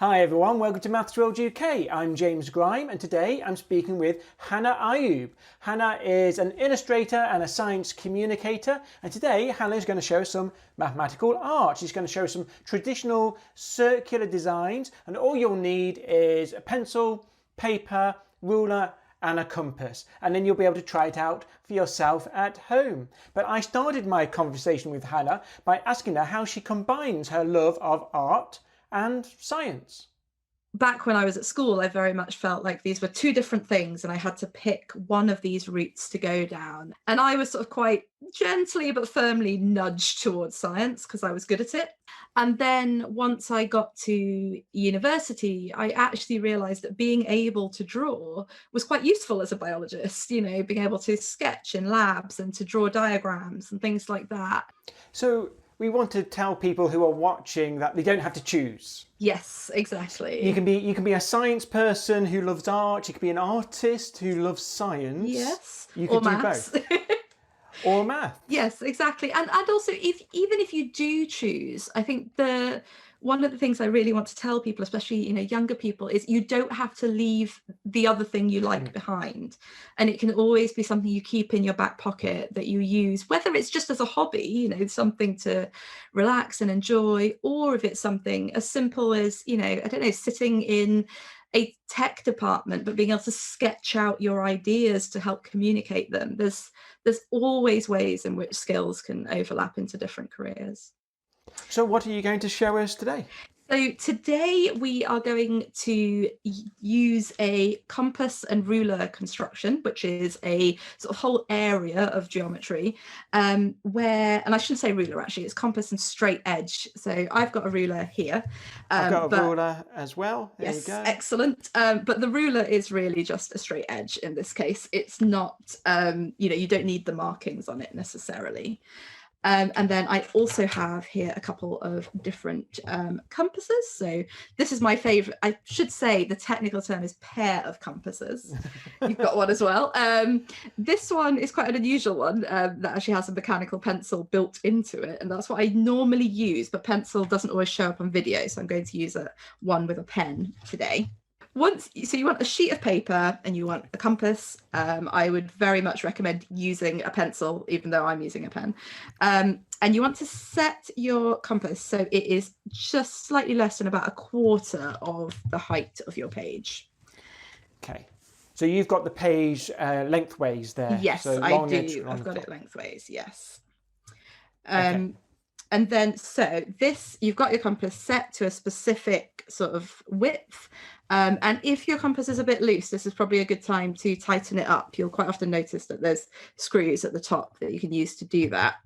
Hi everyone, welcome to Maths World UK. I'm James Grime and today I'm speaking with Hana Ayoob. Hana is an illustrator and a science communicator, and today Hana is going to show some mathematical art. She's going to show some traditional circular designs, and all you'll need is a pencil, paper, ruler and a compass, and then you'll be able to try it out for yourself at home. But I started my conversation with Hana by asking her how she combines her love of art and science. Back when I was at school, I very much felt like these were two different things and I had to pick one of these routes to go down. And I was sort of quite gently but firmly nudged towards science because I was good at it. And then once I got to university, I actually realized that being able to draw was quite useful as a biologist, being able to sketch in labs and to draw diagrams and things like that. So we want to tell people who are watching that they don't have to choose. Yes, exactly. You can be a science person who loves art. You can be an artist who loves science. Yes, you could do maths. both. Or math. Yes, exactly. And also, even if you do choose, I think one of the things I really want to tell people, especially younger people, is you don't have to leave the other thing you like behind, and it can always be something you keep in your back pocket that you use, whether it's just as a hobby, something to relax and enjoy, or if it's something as simple as I don't know, sitting in a tech department but being able to sketch out your ideas to help communicate them. There's always ways in which skills can overlap into different careers. So what are you going to show us today? So today we are going to use a compass and ruler construction, which is a sort of whole area of geometry and I shouldn't say ruler, actually, it's compass and straight edge. So I've got a ruler here. I've got a ruler as well. There you go. Excellent. But the ruler is really just a straight edge in this case. It's not, you don't need the markings on it necessarily. And then I also have here a couple of different compasses. So this is my favorite. I should say the technical term is pair of compasses. You've got one as well. This one is quite an unusual one that actually has a mechanical pencil built into it. And that's what I normally use, but pencil doesn't always show up on video. So I'm going to use one with a pen today. So you want a sheet of paper and you want a compass. I would very much recommend using a pencil, even though I'm using a pen. And you want to set your compass so it is just slightly less than about a quarter of the height of your page. Okay. So you've got the page lengthways there. Yes, so I do. I've got it lengthways, yes. Okay. And then you've got your compass set to a specific sort of width. And if your compass is a bit loose, this is probably a good time to tighten it up. You'll quite often notice that there's screws at the top that you can use to do that.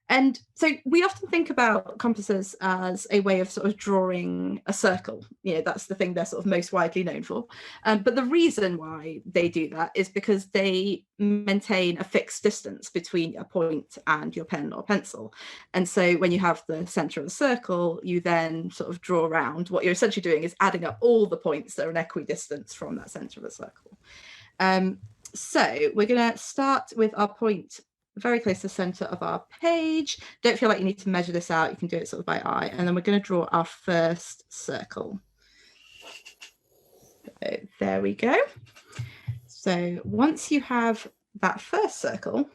And so we often think about compasses as a way of sort of drawing a circle. That's the thing they're sort of most widely known for. But the reason why they do that is because they maintain a fixed distance between a point and your pen or pencil. And so when you have the center of a circle, you then sort of draw around. What you're essentially doing is adding up all the points that are an equidistance from that center of a circle. So we're going to start with our point very close to the center of our page. Don't feel like you need to measure this out. You can do it sort of by eye. And then we're going to draw our first circle. So there we go. So once you have that first circle,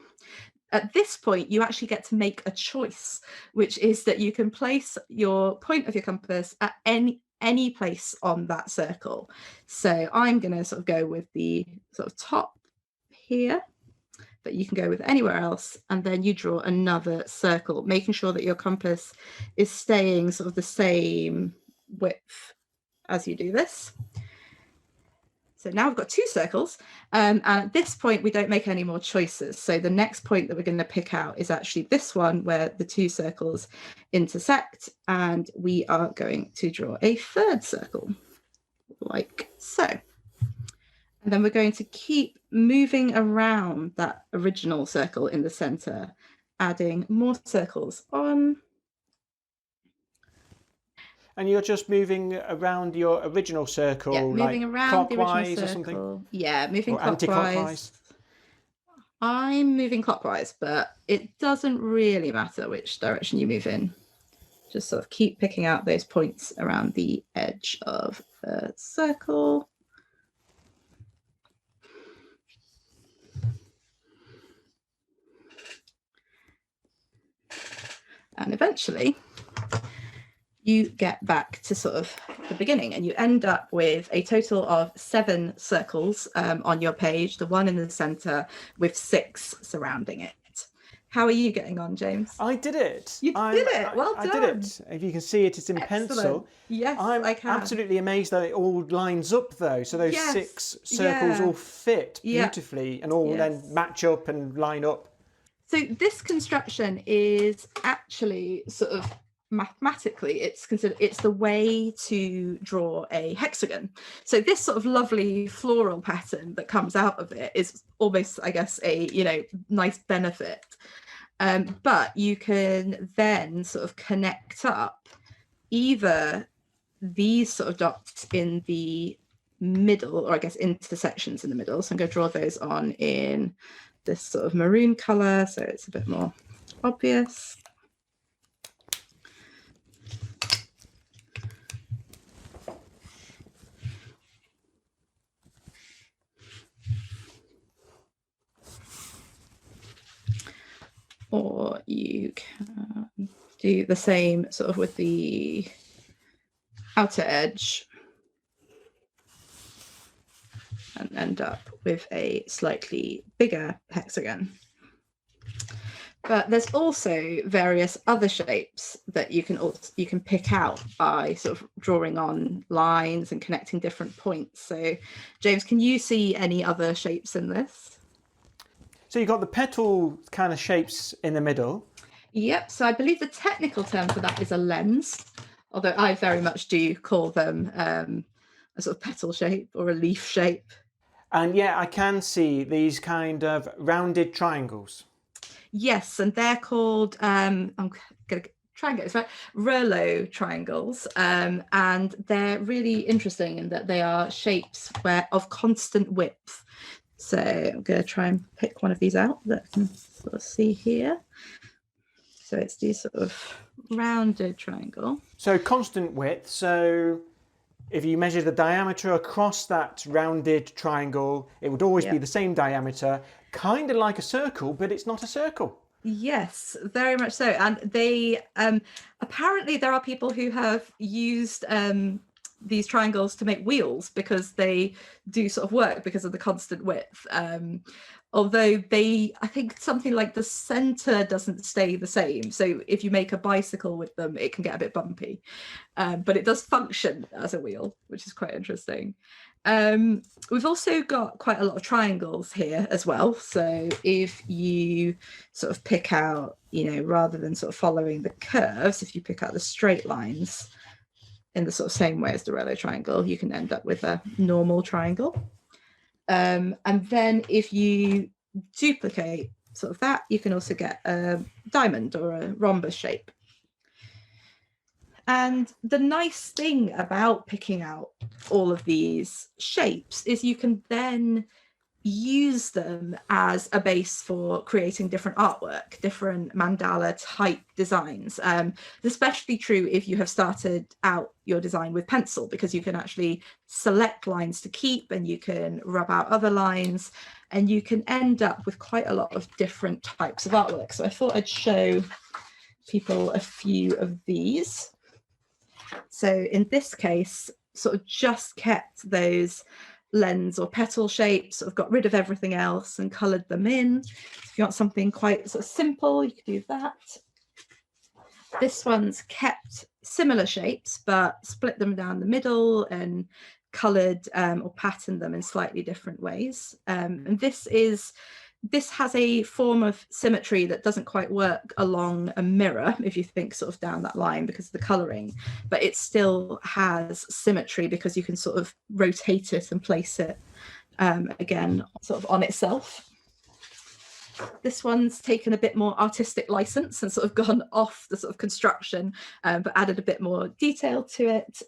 at this point, you actually get to make a choice, which is that you can place your point of your compass at any place on that circle. So I'm going to sort of go with the sort of top here, but you can go with anywhere else, and then you draw another circle, making sure that your compass is staying sort of the same width as you do this. So now we've got two circles, and at this point we don't make any more choices. So the next point that we're going to pick out is actually this one where the two circles intersect, and we are going to draw a third circle like so. And then we're going to keep moving around that original circle in the center, adding more circles on. And you're just moving around your original circle, yeah, moving like around clockwise the original circle. Or something? Yeah, moving or clockwise. Anti-clockwise? I'm moving clockwise, but it doesn't really matter which direction you move in. just sort of keep picking out those points around the edge of the circle. And eventually you get back to sort of the beginning, and you end up with a total of 7 circles on your page, the one in the center with 6 surrounding it. How are you getting on, James? I did it. You did it. Well done. I did it. If you can see it, it's in pencil. Yes, I can. I'm absolutely amazed that it all lines up though. So those 6 circles all fit beautifully and all then match up and line up. So this construction is actually sort of mathematically, it's the way to draw a hexagon. So this sort of lovely floral pattern that comes out of it is almost, I guess, a nice benefit. But you can then sort of connect up either these sort of dots in the middle, or I guess intersections in the middle. So I'm going to draw those on in this sort of maroon color, so it's a bit more obvious. Or you can do the same sort of with the outer edge and end up with a slightly bigger hexagon. But there's also various other shapes that you can pick out by sort of drawing on lines and connecting different points. So James, can you see any other shapes in this? So you've got the petal kind of shapes in the middle. Yep. So I believe the technical term for that is a lens, although I very much do call them a sort of petal shape or a leaf shape. And yeah, I can see these kind of rounded triangles. Yes, and they're called, I'm going to try and get this right, Reuleaux triangles. And they're really interesting in that they are shapes of constant width. So I'm going to try and pick one of these out that I can sort of see here. So it's these sort of rounded triangle. So constant width. So if you measure the diameter across that rounded triangle, it would always be the same diameter, kind of like a circle, but it's not a circle. Yes, very much so. And they apparently there are people who have used these triangles to make wheels because they do sort of work because of the constant width. Although I think something like the center doesn't stay the same. So if you make a bicycle with them, it can get a bit bumpy, but it does function as a wheel, which is quite interesting. We've also got quite a lot of triangles here as well. So if you sort of pick out, rather than sort of following the curves, if you pick out the straight lines in the sort of same way as the Reuleaux triangle, you can end up with a normal triangle. And then if you duplicate sort of that, you can also get a diamond or a rhombus shape. And the nice thing about picking out all of these shapes is you can then use them as a base for creating different artwork, different mandala type designs. Especially true if you have started out your design with pencil, because you can actually select lines to keep and you can rub out other lines and you can end up with quite a lot of different types of artwork. So I thought I'd show people a few of these. So in this case, sort of just kept those lens or petal shapes, sort of got rid of everything else and coloured them in. If you want something quite sort of simple, you could do that. This one's kept similar shapes, but split them down the middle and coloured or patterned them in slightly different ways. And this has a form of symmetry that doesn't quite work along a mirror, if you think sort of down that line because of the colouring, but it still has symmetry because you can sort of rotate it and place it again sort of on itself. This one's taken a bit more artistic license and sort of gone off the sort of construction, but added a bit more detail to it.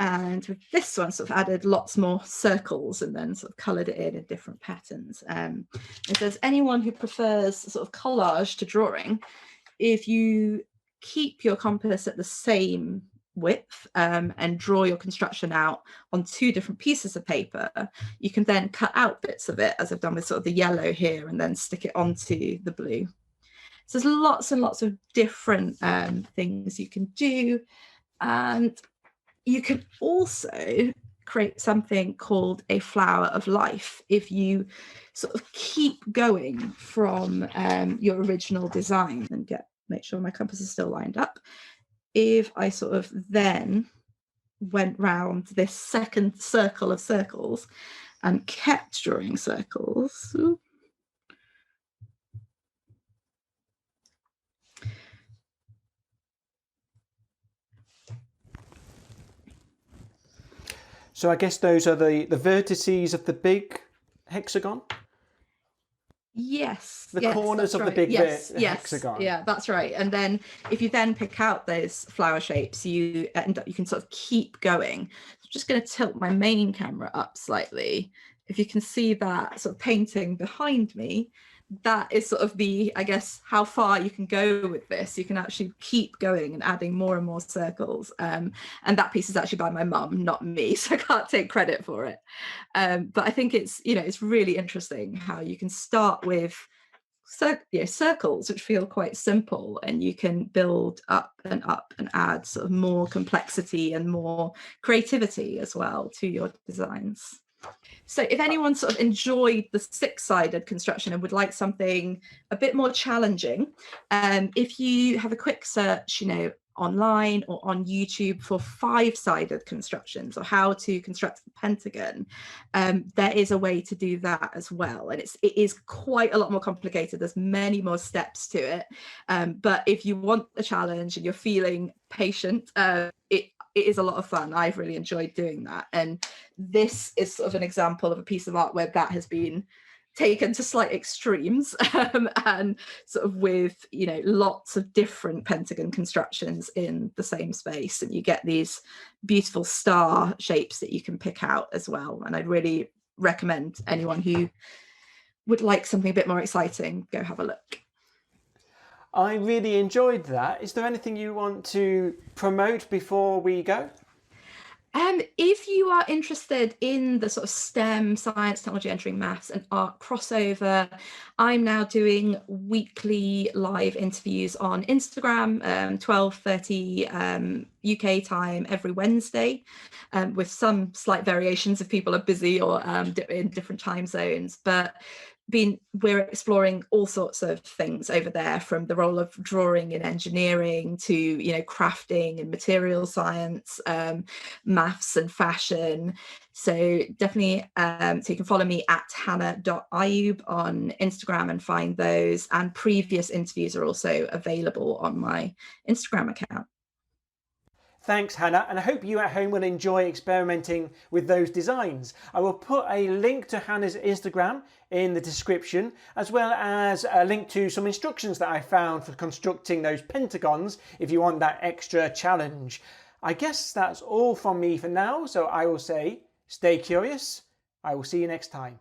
And with this one sort of added lots more circles and then sort of coloured it in different patterns. If there's anyone who prefers sort of collage to drawing, if you keep your compass at the same width and draw your construction out on 2 different pieces of paper, you can then cut out bits of it, as I've done with sort of the yellow here, and then stick it onto the blue. So there's lots and lots of different things you can do. And you can also create something called a flower of life if you sort of keep going from your original design. And make sure my compass is still lined up. If I sort of then went round this second circle of circles and kept drawing circles. So I guess those are the vertices of the big hexagon? Yes. The corners of the big hexagon. Yeah, that's right. And then if you then pick out those flower shapes, you can sort of keep going. I'm just going to tilt my main camera up slightly. If you can see that sort of painting behind me, that is sort of I guess, how far you can go with this. You can actually keep going and adding more and more circles. And that piece is actually by my mum, not me, so I can't take credit for it. But I think it's really interesting how you can start with circles, which feel quite simple, and you can build up and add sort of more complexity and more creativity as well to your designs. So if anyone sort of enjoyed the 6-sided construction and would like something a bit more challenging, if you have a quick search, online or on YouTube for 5-sided constructions, or how to construct the Pentagon, there is a way to do that as well. And it is quite a lot more complicated. There's many more steps to it. But if you want a challenge and you're feeling patient, it is a lot of fun. I've really enjoyed doing that. And this is sort of an example of a piece of art where that has been taken to slight extremes, and sort of with lots of different Pentagon constructions in the same space, and you get these beautiful star shapes that you can pick out as well. And I'd really recommend anyone who would like something a bit more exciting, go have a look. I really enjoyed that. Is there anything you want to promote before we go? If you are interested in the sort of STEM, science, technology, engineering, maths and art crossover, I'm now doing weekly live interviews on Instagram, 12:30 UK time every Wednesday, with some slight variations if people are busy or in different time zones. But we're exploring all sorts of things over there, from the role of drawing in engineering to crafting and material science, maths and fashion. So definitely, so you can follow me at hana.ayoob on Instagram and find those, and previous interviews are also available on my Instagram account. Thanks, Hannah, and I hope you at home will enjoy experimenting with those designs. I will put a link to Hannah's Instagram in the description, as well as a link to some instructions that I found for constructing those pentagons if you want that extra challenge. I guess that's all from me for now, so I will say stay curious. I will see you next time.